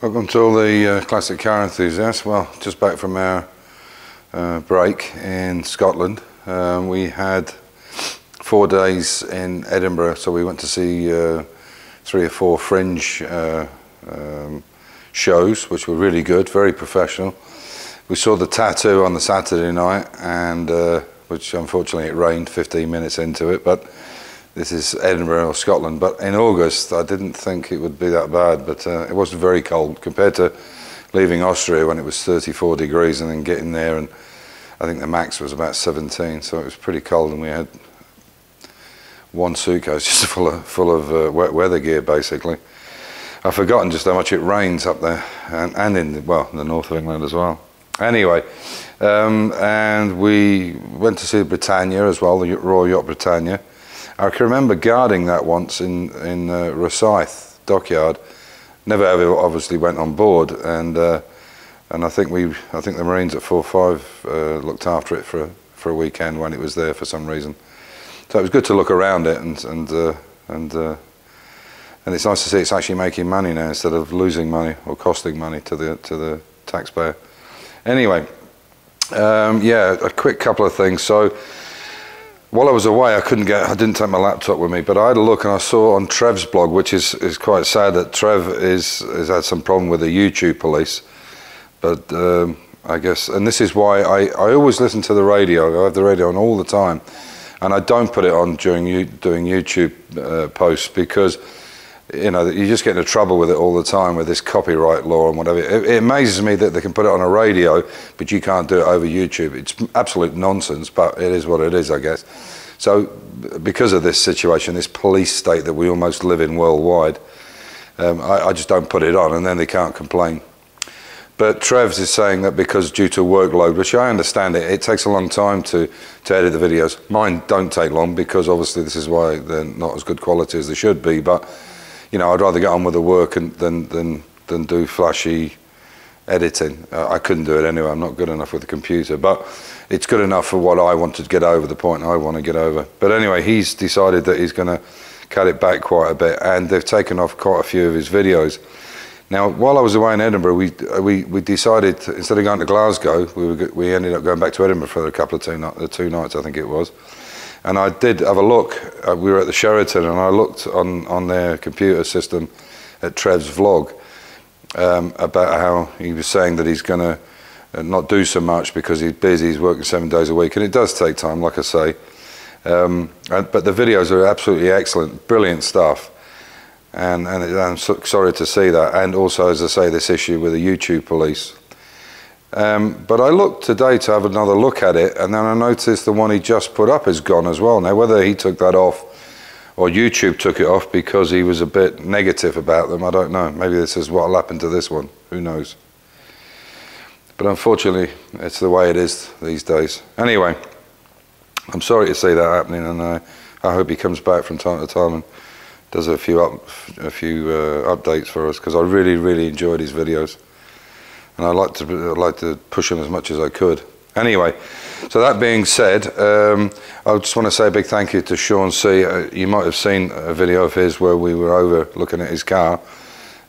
Welcome to all the classic car enthusiasts. Well, just back from our break in Scotland. We had 4 days in Edinburgh, so we went to see 3 or 4 fringe shows, which were really good, very professional. We saw the Tattoo on the Saturday night, and which unfortunately it rained 15 minutes into it, but this is Edinburgh or Scotland. But in August I didn't think it would be that bad, but it wasn't very cold compared to leaving Austria when it was 34 degrees and then getting there, and I think the max was about 17, so it was pretty cold, and we had 1 suitcase just full of wet weather gear basically. I've forgotten just how much it rains up there, and in the north of England as well. Anyway, and we went to see Britannia as well, the Royal Yacht Britannia. I can remember guarding that once in Rosyth dockyard. Never ever obviously went on board, and I think the Marines at 4-5 looked after it for a weekend when it was there for some reason. So it was good to look around it, and it's nice to see it's actually making money now instead of losing money or costing money to the taxpayer. Anyway, yeah, a quick couple of things. So while I was away, I didn't take my laptop with me, but I had a look and I saw on Trev's blog, which is quite sad that Trev has had some problem with the YouTube police. But I guess, and this is why I always listen to the radio. I have the radio on all the time, and I don't put it on during doing YouTube posts, because you know you just get into trouble with it all the time with this copyright law and whatever. It amazes me that they can put it on a radio, but you can't do it over YouTube. It's absolute nonsense, but it is what it is, I guess. So because of this situation, this police state that we almost live in worldwide, I just don't put it on, and then they can't complain. But Trev's is saying that because due to workload, which I understand, it takes a long time to edit the videos. Mine don't take long, because obviously this is why they're not as good quality as they should be, but you know, I'd rather get on with the work than do flashy editing. I couldn't do it anyway. I'm not good enough with the computer, but it's good enough for what I want to get over, the point I want to get over. But anyway, he's decided that he's going to cut it back quite a bit, and they've taken off quite a few of his videos. Now, while I was away in Edinburgh, we decided to, instead of going to Glasgow, we ended up going back to Edinburgh for a couple of 2 nights, I think it was. And I did have a look. We were at the Sheraton, and I looked on their computer system at Trev's vlog about how he was saying that he's going to not do so much because he's busy. He's working 7 days a week, and it does take time, like I say. But the videos are absolutely excellent, brilliant stuff. And I'm sorry to see that. And also, as I say, this issue with the YouTube police. But I looked today to have another look at it, and then I noticed the one he just put up is gone as well. Now, whether he took that off or YouTube took it off because he was a bit negative about them, I don't know. Maybe this is what will happen to this one. Who knows? But unfortunately, it's the way it is these days. Anyway, I'm sorry to see that happening, and I hope he comes back from time to time and does a few updates for us, because I really enjoyed his videos. And I'd like to push him as much as I could. Anyway, so that being said, I just want to say a big thank you to Sean C. You might have seen a video of his where we were over looking at his car,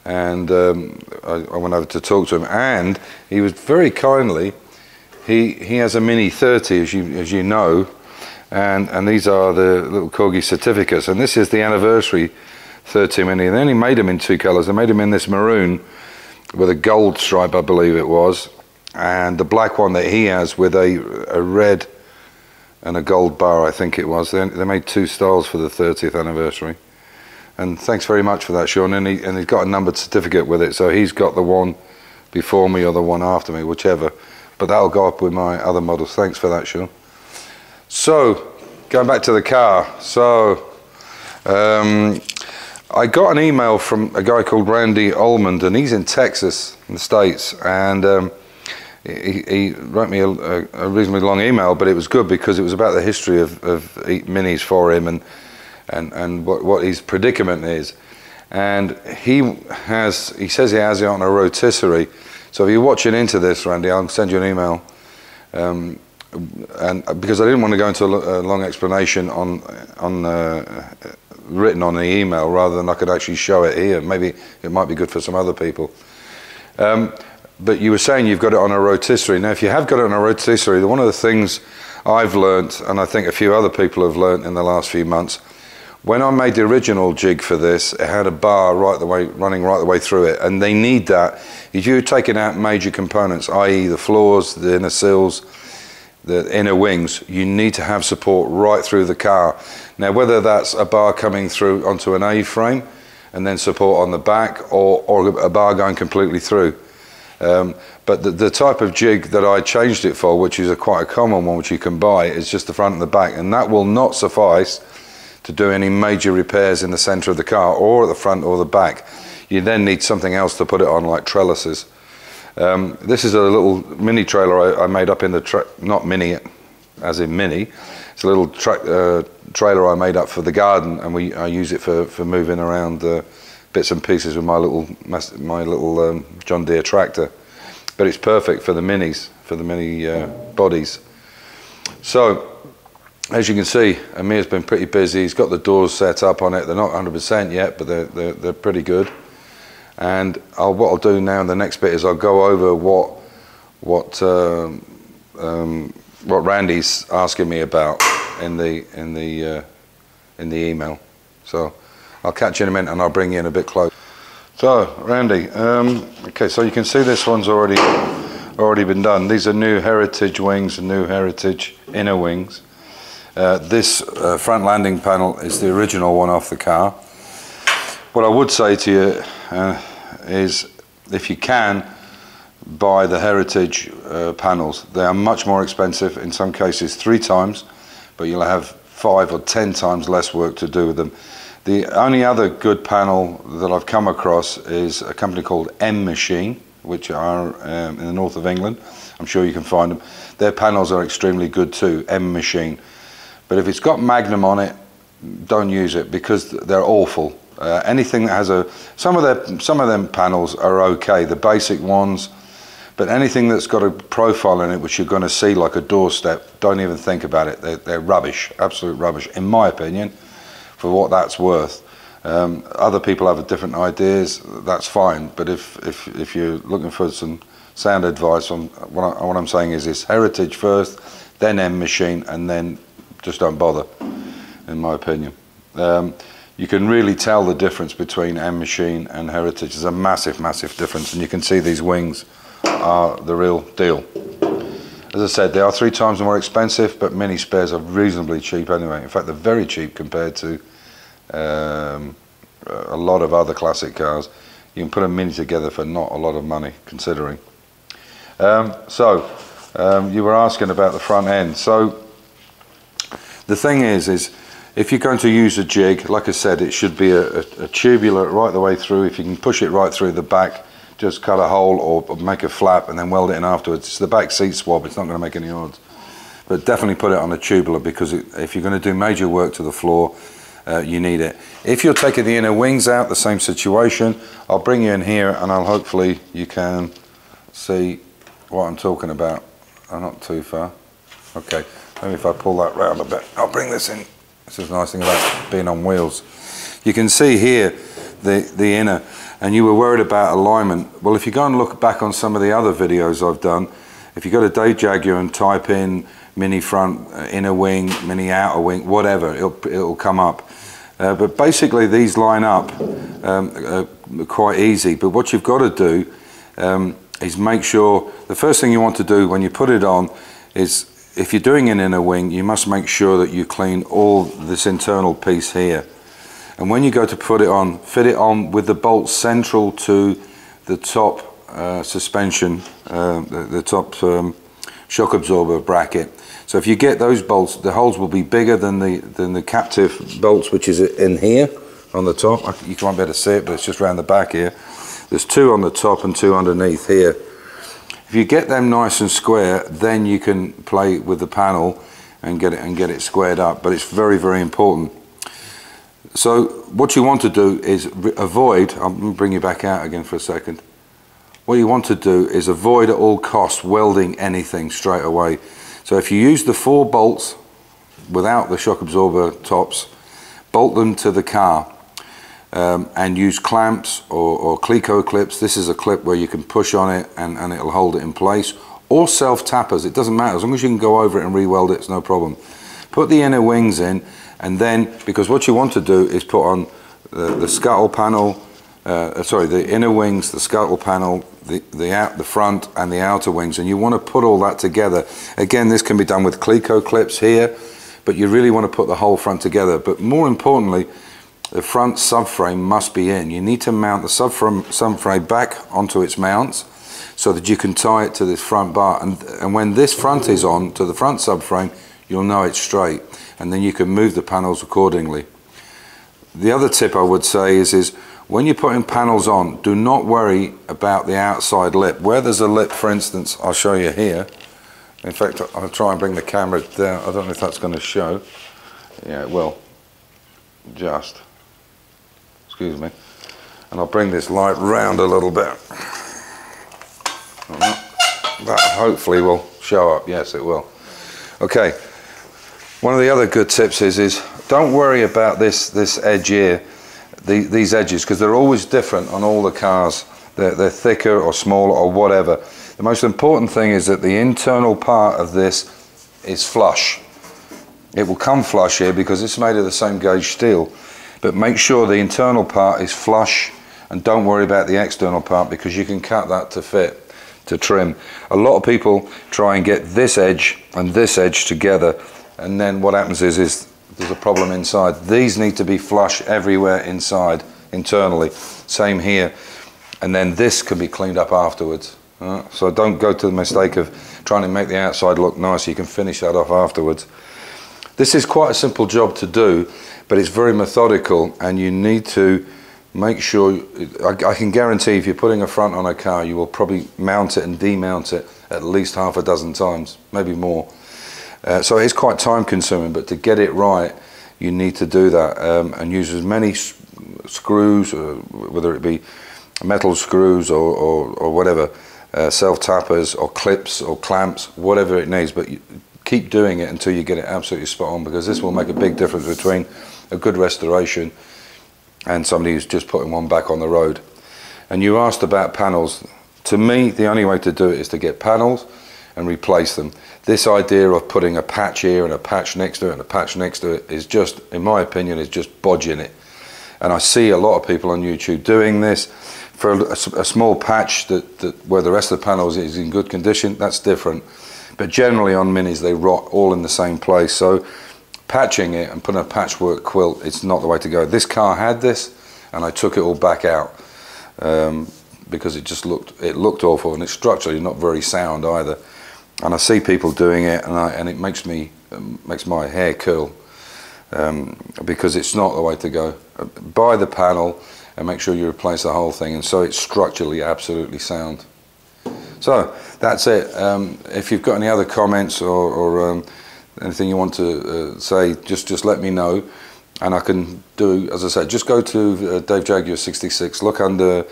and I went over to talk to him, and he was very kindly. He has a Mini 30, as you know, and these are the little Corgi certificates, and this is the anniversary 30 Mini. And they only made them in 2 colours. They made them in this maroon with a gold stripe, I believe it was, and the black one that he has with a red and a gold bar, I think it was. They made 2 styles for the 30th anniversary. And thanks very much for that, Sean. And he's got a numbered certificate with it, so he's got the one before me or the one after me, whichever. But that'll go up with my other models. Thanks for that, Sean. So, going back to the car. So, I got an email from a guy called Randy Almond, and he's in Texas, in the States, and he wrote me a reasonably long email, but it was good because it was about the history of minis for him and what his predicament is. And he says he has it on a rotisserie. So if you're watching into this, Randy, I'll send you an email. And because I didn't want to go into a long explanation written on the email, rather than I could actually show it here. Maybe it might be good for some other people. But you were saying you've got it on a rotisserie. Now, if you have got it on a rotisserie, one of the things I've learnt, and I think a few other people have learnt in the last few months, when I made the original jig for this, it had a bar running right the way through it, and they need that. If you're taking out major components, i.e. the floors, the inner sills, the inner wings, you need to have support right through the car. Now, whether that's a bar coming through onto an A-frame and then support on the back, or a bar going completely through. But the type of jig that I changed it for, which is quite a common one which you can buy, is just the front and the back, and that will not suffice to do any major repairs in the centre of the car or at the front or the back. You then need something else to put it on, like trellises. This is a little mini trailer I made up in the not mini as in mini, it's a little trailer I made up for the garden, and I use it for moving around bits and pieces with my little John Deere tractor. But it's perfect for the minis, for the mini bodies. So, as you can see, Amir's been pretty busy. He's got the doors set up on it. They're not 100% yet, but they're pretty good. And what I'll do now in the next bit is I'll go over what Randy's asking me about in the email. So I'll catch you in a minute, and I'll bring you in a bit closer. So Randy, okay, so you can see this one's already been done. These are new Heritage wings and new Heritage inner wings. This front landing panel is the original one off the car. What I would say to you is, if you can, buy the Heritage panels. They are much more expensive, in some cases 3 times, but you'll have 5 or 10 times less work to do with them. The only other good panel that I've come across is a company called M Machine, which are in the north of England. I'm sure you can find them. Their panels are extremely good too, M Machine. But if it's got Magnum on it, don't use it, because they're awful. Anything that has some of them panels are okay, the basic ones, but anything that's got a profile in it which you're going to see like a doorstep, don't even think about it. They're rubbish, absolute rubbish, in my opinion, for what that's worth. Other people have different ideas, that's fine, but if you're looking for some sound advice, on what I'm saying is Heritage first, then M Machine, and then just don't bother, in my opinion. You can really tell the difference between M Machine and Heritage. There's a massive, massive difference, and you can see these wings are the real deal. As I said, they are 3 times more expensive, but mini spares are reasonably cheap anyway. In fact, they're very cheap compared to a lot of other classic cars. You can put a mini together for not a lot of money, considering. You were asking about the front end. So the thing is if you're going to use a jig, like I said, it should be a tubular right the way through. If you can push it right through the back, just cut a hole or make a flap and then weld it in afterwards. It's the back seat swab, it's not going to make any odds. But definitely put it on a tubular, because if you're going to do major work to the floor, you need it. If you're taking the inner wings out, the same situation. I'll bring you in here and hopefully you can see what I'm talking about. I'm not too far. Okay, maybe if I pull that round a bit, I'll bring this in. This is the nice thing about being on wheels. You can see here the inner, and you were worried about alignment. Well, if you go and look back on some of the other videos I've done, if you go to Dave Jaguar and type in mini front inner wing, mini outer wing, whatever, it'll come up. But basically these line up quite easy. But what you've got to do is make sure, the first thing you want to do when you put it on is, if you're doing an inner wing, you must make sure that you clean all this internal piece here. And when you go to put it on, fit it on with the bolts central to the top suspension, the top shock absorber bracket. So if you get those bolts, the holes will be bigger than the captive bolts, which is in here on the top. You won't be able to see it, but it's just around the back here. There's 2 on the top and 2 underneath here. If you get them nice and square, then you can play with the panel and get it squared up. But it's very, very important. So what you want to do is avoid, I'm going to bring you back out again for a second. What you want to do is avoid at all costs welding anything straight away. So if you use the 4 bolts without the shock absorber tops, bolt them to the car. and use clamps or Cleco clips. This is a clip where you can push on it and it'll hold it in place. Or self-tappers, it doesn't matter, as long as you can go over it and re-weld it, it's no problem. Put the inner wings in, and then, because what you want to do is put on the scuttle panel, the inner wings, the scuttle panel, the front and the outer wings, and you want to put all that together. Again, this can be done with Cleco clips here, but you really want to put the whole front together. But more importantly, the front subframe must be in. You need to mount the subframe back onto its mounts so that you can tie it to this front bar. And when this front is on to the front subframe, you'll know it's straight, and then you can move the panels accordingly. The other tip I would say is when you're putting panels on, do not worry about the outside lip. Where there's a lip, for instance, I'll show you here. In fact, I'll try and bring the camera down. I don't know if that's going to show. Yeah, it will. Just. Excuse me. And I'll bring this light round a little bit. That hopefully will show up. Yes, it will. Okay. One of the other good tips is don't worry about this edge here, these edges, because they're always different on all the cars. They're thicker or smaller or whatever. The most important thing is that the internal part of this is flush. It will come flush here because it's made of the same gauge steel, but make sure the internal part is flush, and don't worry about the external part, because you can cut that to fit, to trim. A lot of people try and get this edge and this edge together, and then what happens is there's a problem inside. These need to be flush everywhere inside, internally. Same here. And then this can be cleaned up afterwards. So don't go to the mistake of trying to make the outside look nice. You can finish that off afterwards. This is quite a simple job to do, but it's very methodical, and you need to make sure, I can guarantee if you're putting a front on a car, you will probably mount it and demount it at least half a dozen times, maybe more. So it's quite time consuming, but to get it right, you need to do that and use as many screws, whether it be metal screws or whatever, self-tappers or clips or clamps, whatever it needs, but keep doing it until you get it absolutely spot on, because this will make a big difference between a good restoration and somebody who's just putting one back on the road. And you asked about panels. To me, the only way to do it is to get panels and replace them. This idea of putting a patch here and a patch next to it and a patch next to it is just, in my opinion, is just bodging it. And I see a lot of people on YouTube doing this. For a small patch where the rest of the panels is in good condition, that's different. But generally on Minis, they rot all in the same place. So patching it and putting a patchwork quilt, it's not the way to go. This car had this, and I took it all back out because it looked awful, and it's structurally not very sound either. And I see people doing it, and it makes my hair curl because it's not the way to go. Buy the panel and make sure you replace the whole thing, and so it's structurally absolutely sound. So that's it. If you've got any other comments or anything you want to say, just let me know, and I can do, as I said, just go to Dave Jaguar 66, look under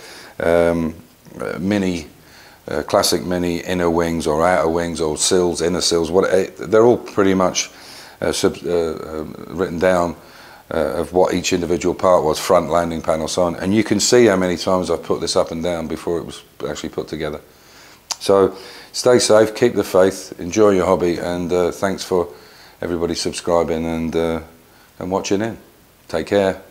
Mini, classic Mini inner wings or outer wings or sills, inner sills, they're all pretty much written down of what each individual part was, front, landing panel, so on, and you can see how many times I've put this up and down before it was actually put together. So stay safe, keep the faith, enjoy your hobby, and thanks for everybody subscribing and watching in. Take care.